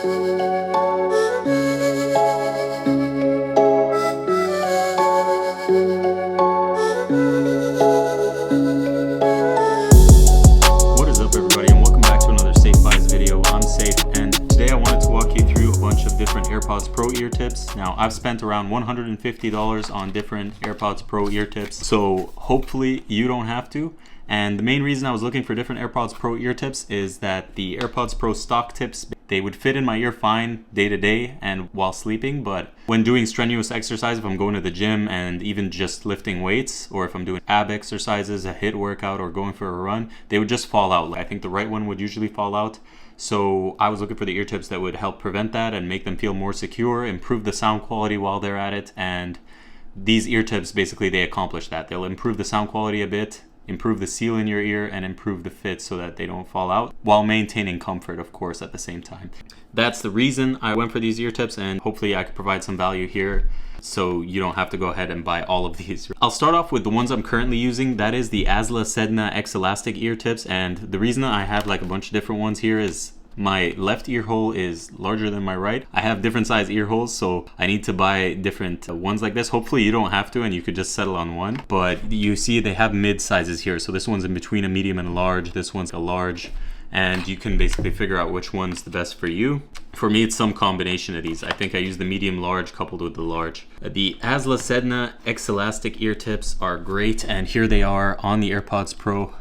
What is up, everybody, and welcome back to another SafeBuys video. I'm Safe, and today I wanted to walk you through a bunch of different AirPods Pro ear tips. Now, I've spent around $150 on different AirPods Pro ear tips, so hopefully you don't have to. And the main reason I was looking for different AirPods Pro ear tips is that the AirPods Pro stock tips, they would fit in my ear fine day to day and while sleeping, but when doing strenuous exercise, if I'm going to the gym and even just lifting weights, or if I'm doing ab exercises, a HIIT workout, or going for a run, they would just fall out. I think the right one would usually fall out. So I was looking for the ear tips that would help prevent that and make them feel more secure, improve the sound quality while they're at it. And these ear tips, basically, they accomplish that. They'll improve the sound quality a bit, improve the seal in your ear, and improve the fit so that they don't fall out, while maintaining comfort, of course, at the same time. That's the reason I went for these ear tips, and hopefully I could provide some value here so you don't have to go ahead and buy all of these. I'll start off with the ones I'm currently using. That is the AZLA Sedna XELASTIC ear tips, and the reason I have like a bunch of different ones here is my left ear hole is larger than my right. I have different size ear holes, so I need to buy different ones like this. Hopefully you don't have to, and you could just settle on one. But you see they have mid sizes here. So this one's in between a medium and a large. This one's a large. And you can basically figure out which one's the best for you. For me, it's some combination of these. I think I use the medium large coupled with the large. The AZLA Sedna XELASTIC ear tips are great, and here they are on the AirPods Pro.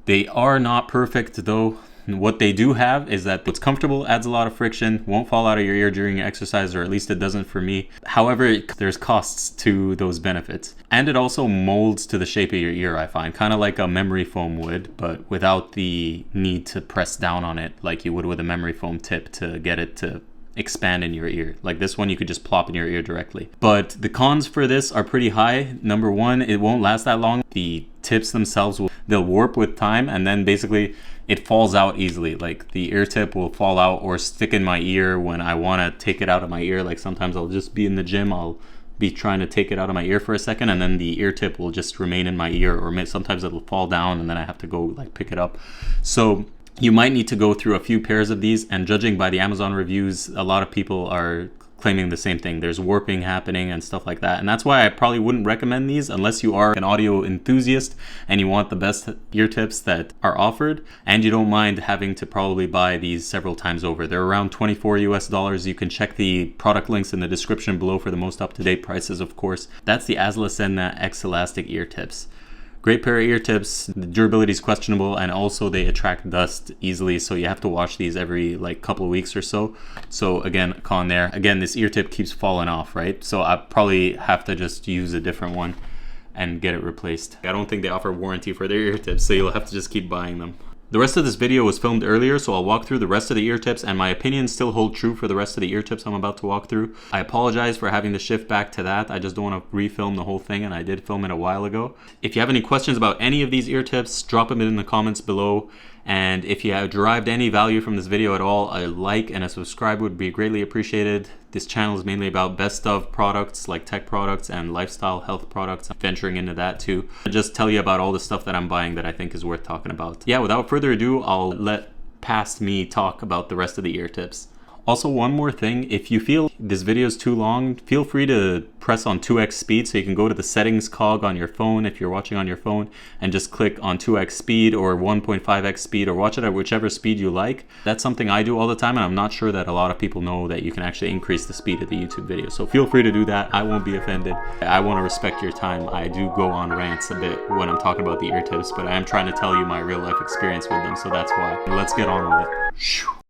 They are not perfect though. What they do have is that it's comfortable, adds a lot of friction, won't fall out of your ear during exercise, or at least it doesn't for me. However, there's costs to those benefits. And it also molds to the shape of your ear, I find. Kind of like a memory foam would, but without the need to press down on it like you would with a memory foam tip to get it to expand in your ear. Like this one, you could just plop in your ear directly. But the cons for this are pretty high. Number one, it won't last that long. The tips themselves they'll warp with time, and then basically it falls out easily. Like the ear tip will fall out or stick in my ear when I want to take it out of my ear. Like sometimes I'll just be in the gym, I'll be trying to take it out of my ear for a second, and then the ear tip will just remain in my ear, or sometimes it'll fall down and then I have to go like pick it up. So you might need to go through a few pairs of these, and judging by the Amazon reviews, a lot of people are claiming the same thing. There's warping happening and stuff like that, and that's why I probably wouldn't recommend these unless you are an audio enthusiast and you want the best ear tips that are offered, and you don't mind having to probably buy these several times over. They're around $24 US. You can check the product links in the description below for the most up-to-date prices, of course. That's the AZLA Sedna XELASTIC ear tips. Great pair of ear tips. The durability is questionable, and also they attract dust easily, so you have to wash these every like couple of weeks or so. So again, con there. Again, this ear tip keeps falling off, right? So I probably have to just use a different one and get it replaced. I don't think they offer warranty for their ear tips, so you'll have to just keep buying them. The rest of this video was filmed earlier, so I'll walk through the rest of the ear tips, and my opinions still hold true for the rest of the ear tips I'm about to walk through. I apologize for having to shift back to that. I just don't want to refilm the whole thing, and I did film it a while ago. If you have any questions about any of these ear tips, drop them in the comments below. And if you have derived any value from this video at all, a like and a subscribe would be greatly appreciated. This channel is mainly about best of products like tech products and lifestyle health products. I'm venturing into that too. I'll just tell you about all the stuff that I'm buying that I think is worth talking about. Yeah, without further ado, I'll let past me talk about the rest of the ear tips. Also, one more thing, if you feel this video is too long, feel free to press on 2x speed, so you can go to the settings cog on your phone if you're watching on your phone and just click on 2x speed or 1.5x speed, or watch it at whichever speed you like. That's something I do all the time, and I'm not sure that a lot of people know that you can actually increase the speed of the YouTube video. So feel free to do that. I won't be offended. I want to respect your time. I do go on rants a bit when I'm talking about the ear tips, but I am trying to tell you my real life experience with them, so that's why. Let's get on with it.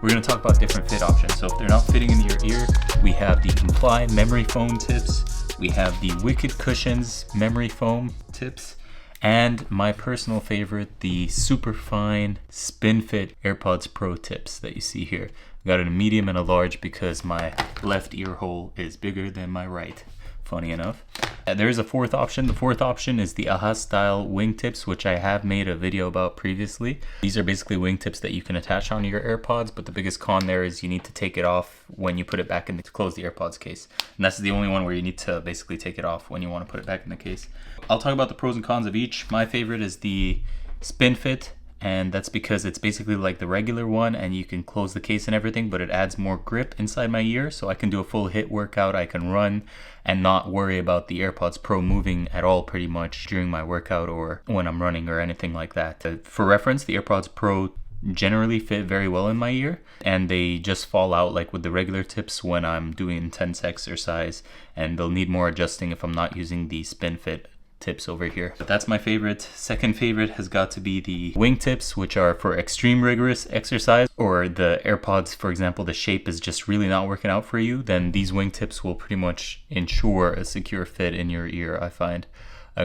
We're going to talk about different fit options. So if they're not fitting in your ear, we have the Comply memory foam tips, we have the Wicked Cushions memory foam tips, and my personal favorite, the SuperFine SpinFit AirPods Pro tips that you see here. I got it in a medium and a large because my left ear hole is bigger than my right, funny enough. There is a fourth option. The fourth option is the AhaStyle wingtips, which I have made a video about previously. These are basically wingtips that you can attach onto your AirPods, but the biggest con there is you need to take it off when you put it back in to close the AirPods case. And that's the only one where you need to basically take it off when you want to put it back in the case. I'll talk about the pros and cons of each. My favorite is the SpinFit, and that's because it's basically like the regular one and you can close the case and everything, but it adds more grip inside my ear, so I can do a full hit workout, I can run and not worry about the AirPods Pro moving at all pretty much during my workout or when I'm running or anything like that. For reference, the AirPods Pro generally fit very well in my ear, and they just fall out like with the regular tips when I'm doing intense exercise, and they'll need more adjusting if I'm not using the SpinFit tips over here. But that's my favorite. Second favorite has got to be the wingtips, which are for extreme rigorous exercise, or the AirPods, for example, the shape is just really not working out for you, then these wingtips will pretty much ensure a secure fit in your ear, I find.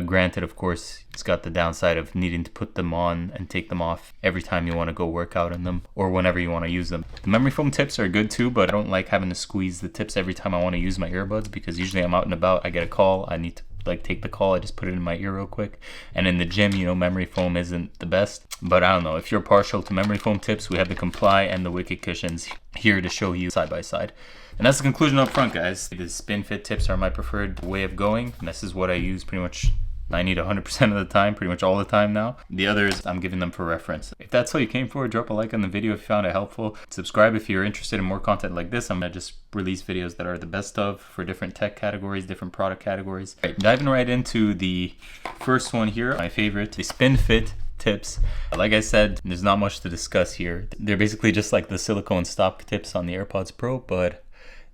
Granted, of course, it's got the downside of needing to put them on and take them off every time you want to go work out in them or whenever you want to use them. The memory foam tips are good too, but I don't like having to squeeze the tips every time I want to use my earbuds, because usually I'm out and about, I get a call, I need to take the call, I just put it in my ear real quick. And in the gym, you know, memory foam isn't the best, but I don't know, if you're partial to memory foam tips, we have the Comply and the Wicked cushions here to show you side by side. And that's the conclusion up front, guys. The SpinFit tips are my preferred way of going, and this is what I use pretty much 90 to 100% of the time, pretty much all the time now. The others, I'm giving them for reference. If that's all you came for, drop a like on the video if you found it helpful. Subscribe if you're interested in more content like this. I'm gonna just release videos that are the best of for different tech categories, different product categories. All right, diving right into the first one here, my favorite, the SpinFit tips. Like I said, there's not much to discuss here. They're basically just like the silicone stop tips on the AirPods Pro, but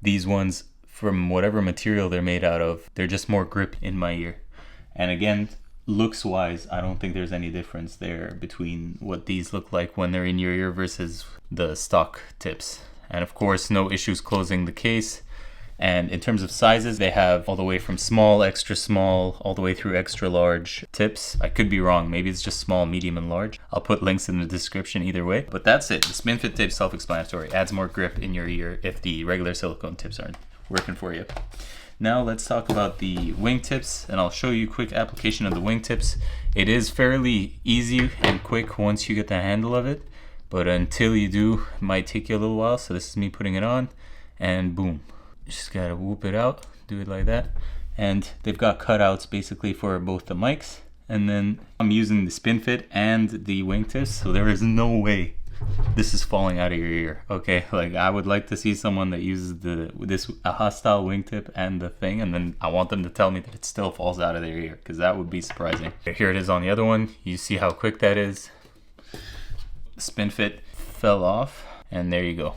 these ones, from whatever material they're made out of, they're just more grip in my ear. And again, looks wise, I don't think there's any difference there between what these look like when they're in your ear versus the stock tips. And of course, no issues closing the case. And in terms of sizes, they have all the way from small, extra small, all the way through extra large tips. I could be wrong, maybe it's just small, medium, and large. I'll put links in the description either way. But that's it. The SpinFit tip, self-explanatory, adds more grip in your ear if the regular silicone tips aren't working for you. Now let's talk about the wingtips, and I'll show you a quick application of the wingtips. It is fairly easy and quick once you get the handle of it, but until you do, it might take you a little while. So this is me putting it on, and boom. Just gotta whoop it out, do it like that. And they've got cutouts basically for both the mics, and then I'm using the SpinFit and the wingtips, so there is no way this is falling out of your ear, okay? Like, I would like to see someone that uses this AhaStyle wingtip and the thing, and then I want them to tell me that it still falls out of their ear, because that would be surprising. Here it is on the other one. You see how quick that is. The SpinFit fell off, and there you go.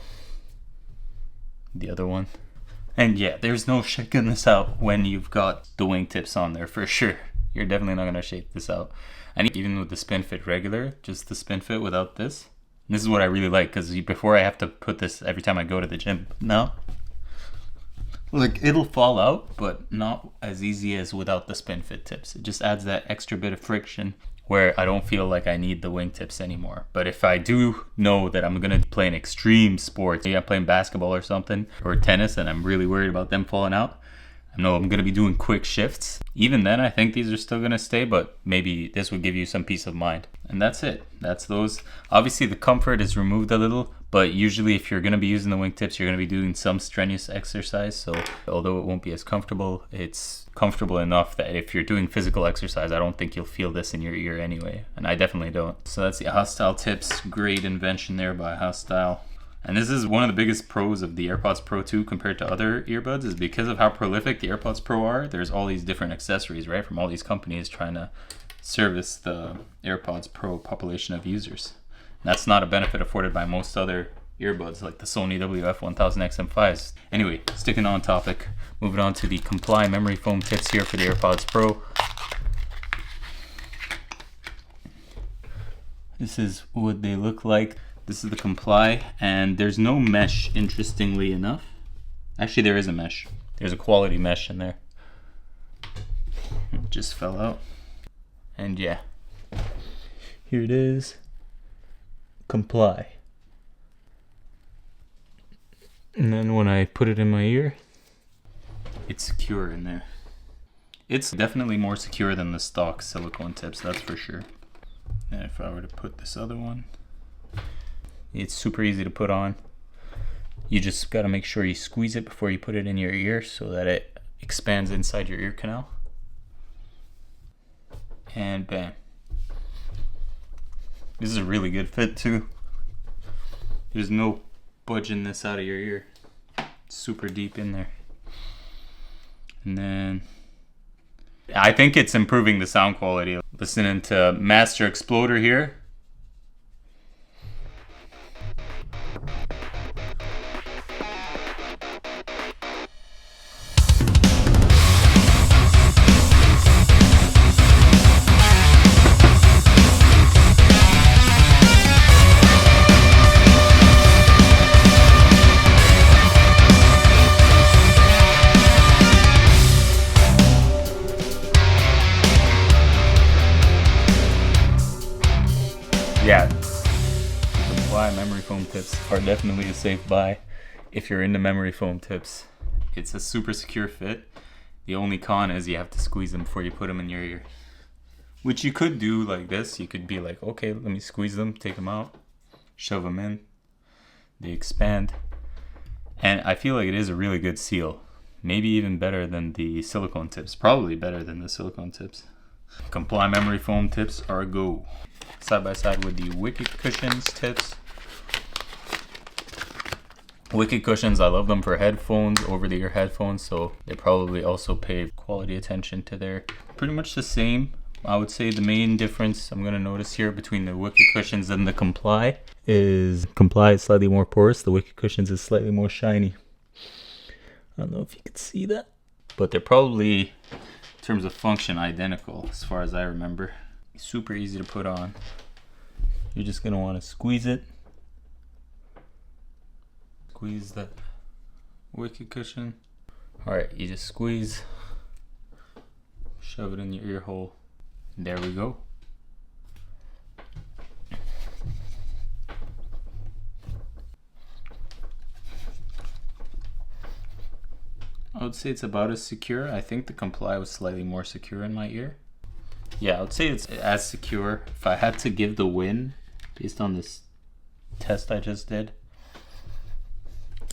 The other one. And yeah, there's no shaking this out when you've got the wingtips on there, for sure. You're definitely not gonna shake this out. And even with the SpinFit regular, just the SpinFit without this, this is what I really like, because before I have to put this every time I go to the gym. Now, like, it'll fall out, but not as easy as without the SpinFit tips. It just adds that extra bit of friction where I don't feel like I need the wingtips anymore. But if I do know that I'm gonna play an extreme sport, maybe I'm playing basketball or something, or tennis, and I'm really worried about them falling out, I know I'm gonna be doing quick shifts. Even then, I think these are still gonna stay, but maybe this would give you some peace of mind. And that's it. That's those. Obviously, the comfort is removed a little, but usually if you're gonna be using the wingtips, you're gonna be doing some strenuous exercise. So although it won't be as comfortable, it's comfortable enough that if you're doing physical exercise, I don't think you'll feel this in your ear anyway. And I definitely don't. So that's the AhaStyle tips. Great invention there by AhaStyle. And this is one of the biggest pros of the AirPods Pro 2 compared to other earbuds, is because of how prolific the AirPods Pro are, there's all these different accessories, right, from all these companies trying to service the AirPods Pro population of users. And that's not a benefit afforded by most other earbuds like the Sony WF-1000XM5s. Anyway, sticking on topic, moving on to the Comply memory foam tips here for the AirPods Pro. This is what they look like. This is the Comply, and there's no mesh, interestingly enough. Actually, there is a mesh. There's a quality mesh in there. It just fell out. And yeah, here it is. Comply. And then when I put it in my ear, it's secure in there. It's definitely more secure than the stock silicone tips, that's for sure. And if I were to put this other one, it's super easy to put on. You just gotta make sure you squeeze it before you put it in your ear so that it expands inside your ear canal. And bam. This is a really good fit too. There's no budging this out of your ear. It's super deep in there. And then I think it's improving the sound quality. Listening to Master Exploder here. Yeah, Comply memory foam tips are definitely a safe buy if you're into memory foam tips. It's a super secure fit. The only con is you have to squeeze them before you put them in your ear, which you could do like this. You could be like, okay, let me squeeze them, take them out, shove them in, they expand. And I feel like it is a really good seal, maybe even better than the silicone tips, probably better than the silicone tips. Comply memory foam tips are a go. Side by side with the Wicked Cushions tips. Wicked Cushions, I love them for headphones, over the ear headphones, so they probably also pay quality attention to their pretty much the same. I would say the main difference I'm going to notice here between the Wicked Cushions and the Comply is Comply is slightly more porous, the Wicked Cushions is slightly more shiny. I don't know if you can see that, but they're probably, in terms of function, identical as far as I remember. Super easy to put on. You're just gonna want to squeeze it. Squeeze the Wicked Cushion. Alright, you just squeeze, shove it in your ear hole. There we go. I would say it's about as secure. I think the Comply was slightly more secure in my ear. Yeah, I would say it's as secure. If I had to give the win based on this test I just did,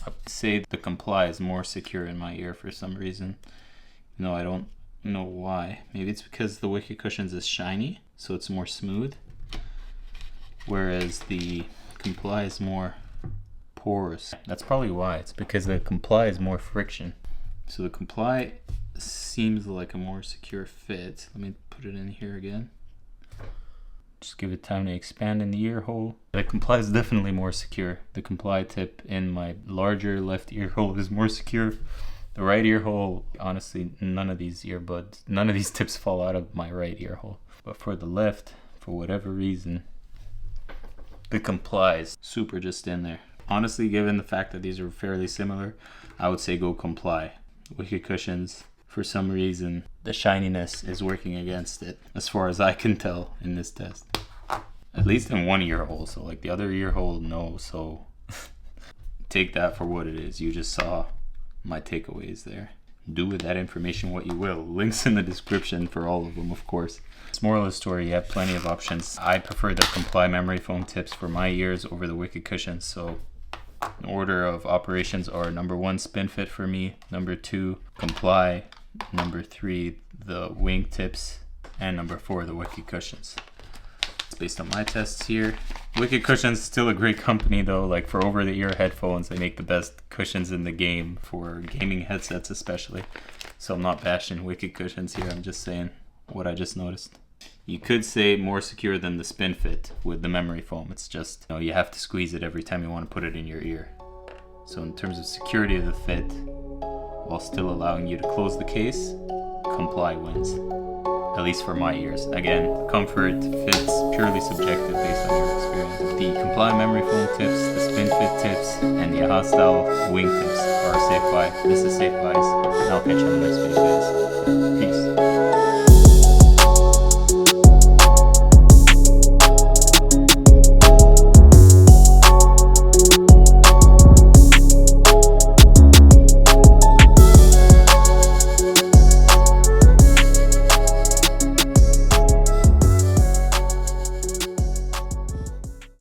I would say the Comply is more secure in my ear for some reason. No, I don't know why. Maybe it's because the Wicked Cushions is shiny, so it's more smooth, whereas the Comply is more porous. That's probably why. It's because the Comply is more friction. So the Comply seems like a more secure fit. Let me put it in here again. Just give it time to expand in the ear hole. The Comply is definitely more secure. The Comply tip in my larger left ear hole is more secure. The right ear hole, honestly, none of these tips fall out of my right ear hole. But for the left, for whatever reason, the Comply is super just in there. Honestly, given the fact that these are fairly similar, I would say go Comply. Wicked Cushions, for some reason, the shininess is working against it, as far as I can tell in this test. At least in one ear hole, so like the other ear hole, no, so take that for what it is. You just saw my takeaways there. Do with that information what you will. Links in the description for all of them, of course. Moral of the story, you have plenty of options. I prefer the Comply memory foam tips for my ears over the Wicked Cushions, so in order of operations are number 1, SpinFit for me, number 2, Comply, number 3, the wing tips, and number 4, the Wicked Cushions. It's based on my tests here. Wicked Cushions is still a great company though, like for over the ear headphones, they make the best cushions in the game for gaming headsets especially. So I'm not bashing Wicked Cushions here, I'm just saying what I just noticed. You could say more secure than the SpinFit with the memory foam. It's just, you have to squeeze it every time you want to put it in your ear. So in terms of security of the fit, while still allowing you to close the case, Comply wins. At least for my ears. Again, comfort, fits, purely subjective based on your experience. The Comply memory foam tips, the SpinFit tips, and the AhaStyle wing tips are a safe buy. This is SaifBuys, and I'll catch you on the next video, guys.